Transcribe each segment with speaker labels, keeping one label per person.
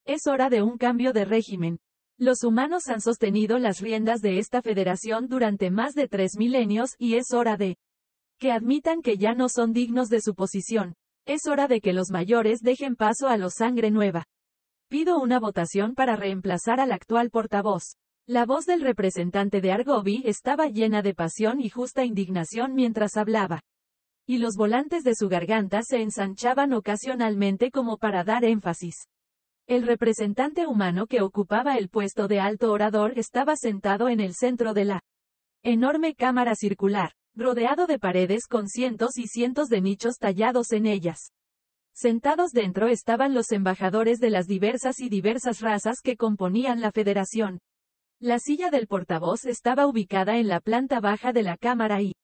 Speaker 1: Es hora de un cambio de régimen. Los humanos han sostenido las riendas de esta federación durante más de 3 milenios y es hora de que admitan que ya no son dignos de su posición. Es hora de que los mayores dejen paso a los sangre nueva. Pido una votación para reemplazar al actual portavoz. La voz del representante de Argovie estaba llena de pasión y justa indignación mientras hablaba. Y los volantes de su garganta se ensanchaban ocasionalmente como para dar énfasis. El representante humano que ocupaba el puesto de alto orador estaba sentado en el centro de la enorme cámara circular, rodeado de paredes con cientos y cientos de nichos tallados en ellas. Sentados dentro estaban los embajadores de las diversas razas que componían la federación. La silla del portavoz estaba ubicada en la planta baja de la cámara y,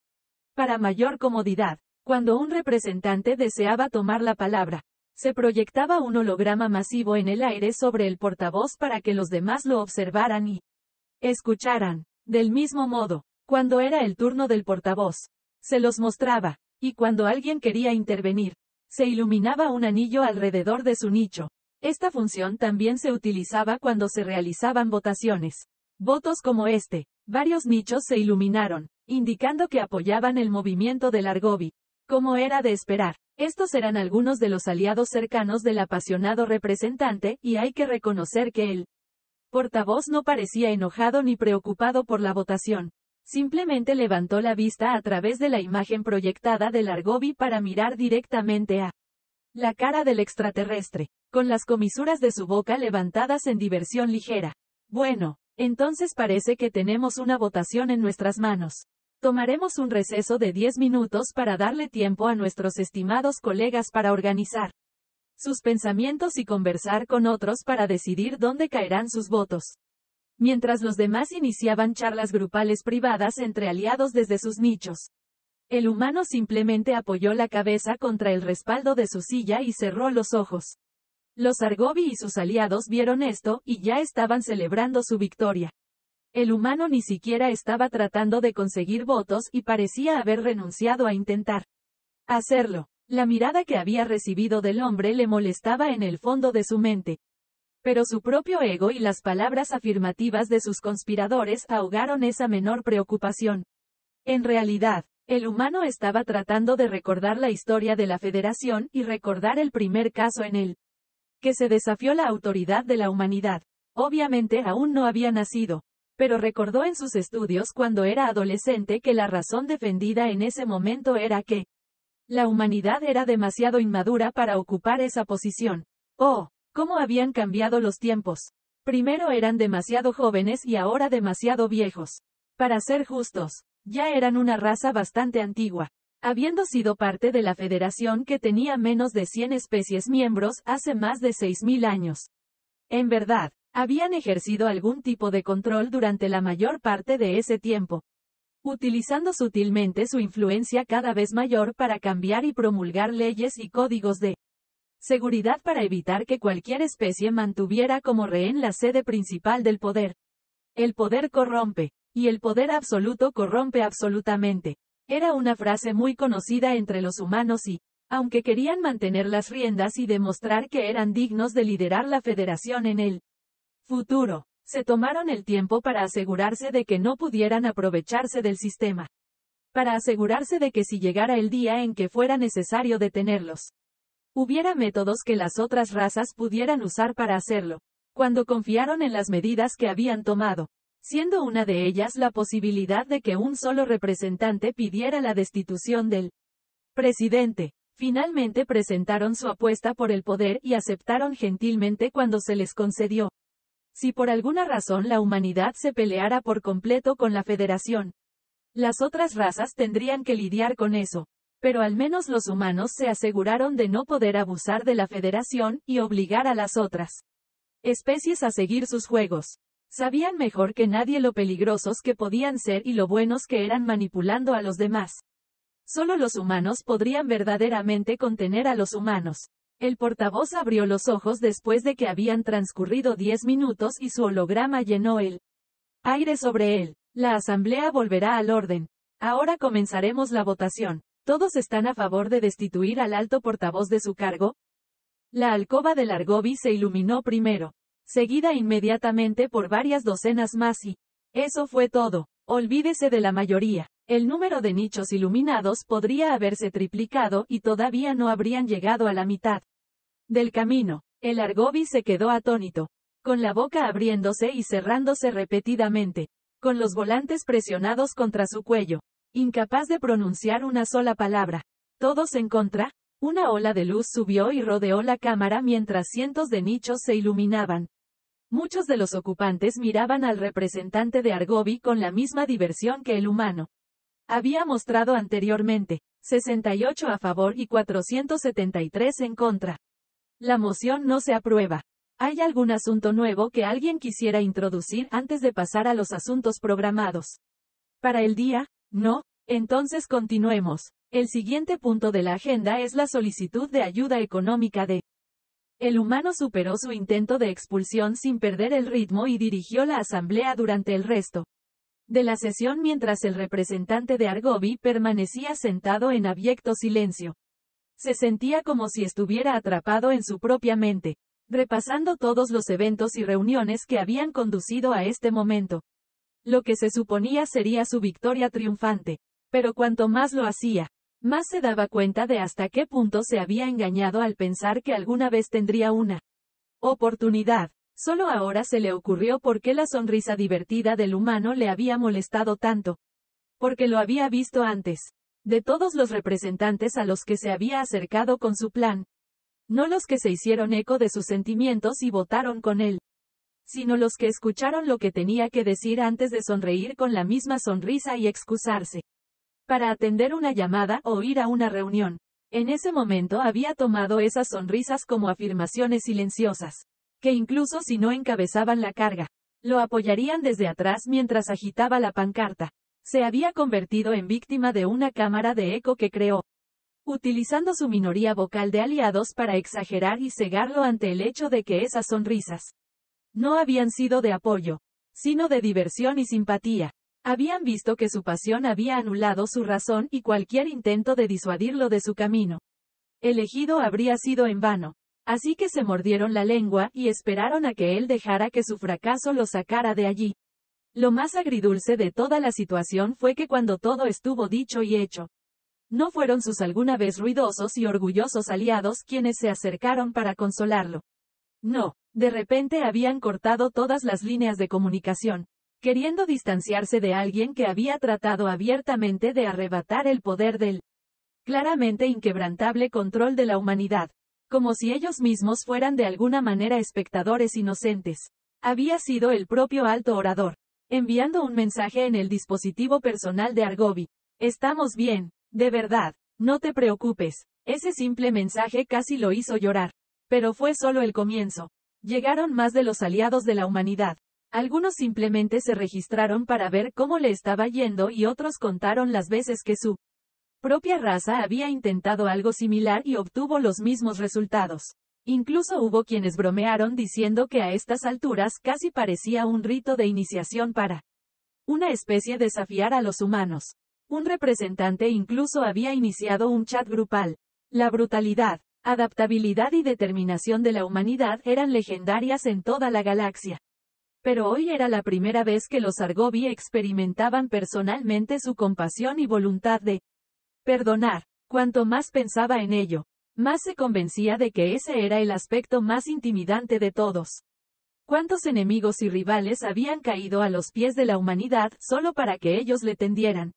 Speaker 1: para mayor comodidad, cuando un representante deseaba tomar la palabra, se proyectaba un holograma masivo en el aire sobre el portavoz para que los demás lo observaran y escucharan. Del mismo modo, cuando era el turno del portavoz, se los mostraba, y cuando alguien quería intervenir, se iluminaba un anillo alrededor de su nicho. Esta función también se utilizaba cuando se realizaban votaciones. Votos como este, varios nichos se iluminaron, indicando que apoyaban el movimiento del Argovie. Como era de esperar, estos eran algunos de los aliados cercanos del apasionado representante, y hay que reconocer que el portavoz no parecía enojado ni preocupado por la votación. Simplemente levantó la vista a través de la imagen proyectada del Argovie para mirar directamente a la cara del extraterrestre, con las comisuras de su boca levantadas en diversión ligera. Bueno, entonces parece que tenemos una votación en nuestras manos. Tomaremos un receso de 10 minutos para darle tiempo a nuestros estimados colegas para organizar sus pensamientos y conversar con otros para decidir dónde caerán sus votos. Mientras los demás iniciaban charlas grupales privadas entre aliados desde sus nichos. El humano simplemente apoyó la cabeza contra el respaldo de su silla y cerró los ojos. Los Argovie y sus aliados vieron esto, y ya estaban celebrando su victoria. El humano ni siquiera estaba tratando de conseguir votos y parecía haber renunciado a intentar hacerlo. La mirada que había recibido del hombre le molestaba en el fondo de su mente. Pero su propio ego y las palabras afirmativas de sus conspiradores ahogaron esa menor preocupación. En realidad, el humano estaba tratando de recordar la historia de la Federación y recordar el primer caso en el que se desafió la autoridad de la humanidad. Obviamente aún no había nacido, pero recordó en sus estudios cuando era adolescente que la razón defendida en ese momento era que la humanidad era demasiado inmadura para ocupar esa posición. Oh, cómo habían cambiado los tiempos. Primero eran demasiado jóvenes y ahora demasiado viejos. Para ser justos, ya eran una raza bastante antigua, habiendo sido parte de la federación que tenía menos de 100 especies miembros hace más de 6.000 años. En verdad, habían ejercido algún tipo de control durante la mayor parte de ese tiempo, utilizando sutilmente su influencia cada vez mayor para cambiar y promulgar leyes y códigos de seguridad para evitar que cualquier especie mantuviera como rehén la sede principal del poder. El poder corrompe, y el poder absoluto corrompe absolutamente. Era una frase muy conocida entre los humanos y, aunque querían mantener las riendas y demostrar que eran dignos de liderar la federación en el futuro, se tomaron el tiempo para asegurarse de que no pudieran aprovecharse del sistema. Para asegurarse de que si llegara el día en que fuera necesario detenerlos, hubiera métodos que las otras razas pudieran usar para hacerlo. Cuando confiaron en las medidas que habían tomado, siendo una de ellas la posibilidad de que un solo representante pidiera la destitución del presidente, finalmente presentaron su apuesta por el poder y aceptaron gentilmente cuando se les concedió. Si por alguna razón la humanidad se peleara por completo con la Federación, las otras razas tendrían que lidiar con eso. Pero al menos los humanos se aseguraron de no poder abusar de la Federación y obligar a las otras especies a seguir sus juegos. Sabían mejor que nadie lo peligrosos que podían ser y lo buenos que eran manipulando a los demás. Solo los humanos podrían verdaderamente contener a los humanos. El portavoz abrió los ojos después de que habían transcurrido 10 minutos y su holograma llenó el aire sobre él. La asamblea volverá al orden. Ahora comenzaremos la votación. ¿Todos están a favor de destituir al alto portavoz de su cargo? La alcoba del Argobi se iluminó primero, seguida inmediatamente por varias docenas más y eso fue todo. Olvídese de la mayoría. El número de nichos iluminados podría haberse triplicado y todavía no habrían llegado a la mitad del camino. El Argobi se quedó atónito, con la boca abriéndose y cerrándose repetidamente, con los volantes presionados contra su cuello, incapaz de pronunciar una sola palabra. Todos en contra. Una ola de luz subió y rodeó la cámara mientras cientos de nichos se iluminaban. Muchos de los ocupantes miraban al representante de Argobi con la misma diversión que el humano había mostrado anteriormente, 68 a favor y 473 en contra. La moción no se aprueba. ¿Hay algún asunto nuevo que alguien quisiera introducir antes de pasar a los asuntos programados para el día? ¿No? Entonces continuemos. El siguiente punto de la agenda es la solicitud de ayuda económica de. El humano superó su intento de expulsión sin perder el ritmo y dirigió la asamblea durante el resto de la sesión mientras el representante de Argobi permanecía sentado en abyecto silencio. Se sentía como si estuviera atrapado en su propia mente, repasando todos los eventos y reuniones que habían conducido a este momento. Lo que se suponía sería su victoria triunfante. Pero cuanto más lo hacía, más se daba cuenta de hasta qué punto se había engañado al pensar que alguna vez tendría una oportunidad. Solo ahora se le ocurrió por qué la sonrisa divertida del humano le había molestado tanto. Porque lo había visto antes. De todos los representantes a los que se había acercado con su plan. No los que se hicieron eco de sus sentimientos y votaron con él. Sino los que escucharon lo que tenía que decir antes de sonreír con la misma sonrisa y excusarse para atender una llamada o ir a una reunión. En ese momento había tomado esas sonrisas como afirmaciones silenciosas, que incluso si no encabezaban la carga, lo apoyarían desde atrás mientras agitaba la pancarta. Se había convertido en víctima de una cámara de eco que creó, utilizando su minoría vocal de aliados para exagerar y cegarlo ante el hecho de que esas sonrisas no habían sido de apoyo, sino de diversión y simpatía. Habían visto que su pasión había anulado su razón y cualquier intento de disuadirlo de su camino elegido habría sido en vano. Así que se mordieron la lengua y esperaron a que él dejara que su fracaso lo sacara de allí. Lo más agridulce de toda la situación fue que cuando todo estuvo dicho y hecho, no fueron sus alguna vez ruidosos y orgullosos aliados quienes se acercaron para consolarlo. No, de repente habían cortado todas las líneas de comunicación, queriendo distanciarse de alguien que había tratado abiertamente de arrebatar el poder del claramente inquebrantable control de la humanidad, como si ellos mismos fueran de alguna manera espectadores inocentes. Había sido el propio alto orador, enviando un mensaje en el dispositivo personal de Argobi. Estamos bien, de verdad, no te preocupes. Ese simple mensaje casi lo hizo llorar. Pero fue solo el comienzo. Llegaron más de los aliados de la humanidad. Algunos simplemente se registraron para ver cómo le estaba yendo y otros contaron las veces que su propia raza había intentado algo similar y obtuvo los mismos resultados. Incluso hubo quienes bromearon diciendo que a estas alturas casi parecía un rito de iniciación para una especie de desafiar a los humanos. Un representante incluso había iniciado un chat grupal. La brutalidad, adaptabilidad y determinación de la humanidad eran legendarias en toda la galaxia. Pero hoy era la primera vez que los Argobi experimentaban personalmente su compasión y voluntad de perdonar. Cuanto más pensaba en ello, más se convencía de que ese era el aspecto más intimidante de todos. ¿Cuántos enemigos y rivales habían caído a los pies de la humanidad solo para que ellos le tendieran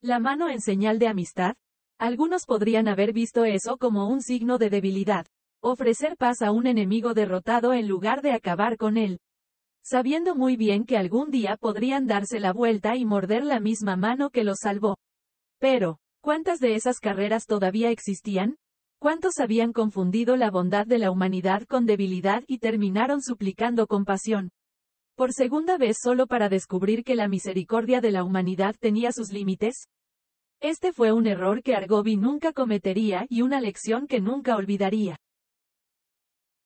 Speaker 1: la mano en señal de amistad? Algunos podrían haber visto eso como un signo de debilidad, ofrecer paz a un enemigo derrotado en lugar de acabar con él, sabiendo muy bien que algún día podrían darse la vuelta y morder la misma mano que los salvó. Pero, ¿cuántas de esas carreras todavía existían? ¿Cuántos habían confundido la bondad de la humanidad con debilidad y terminaron suplicando compasión por segunda vez solo para descubrir que la misericordia de la humanidad tenía sus límites? Este fue un error que Argobi nunca cometería y una lección que nunca olvidaría.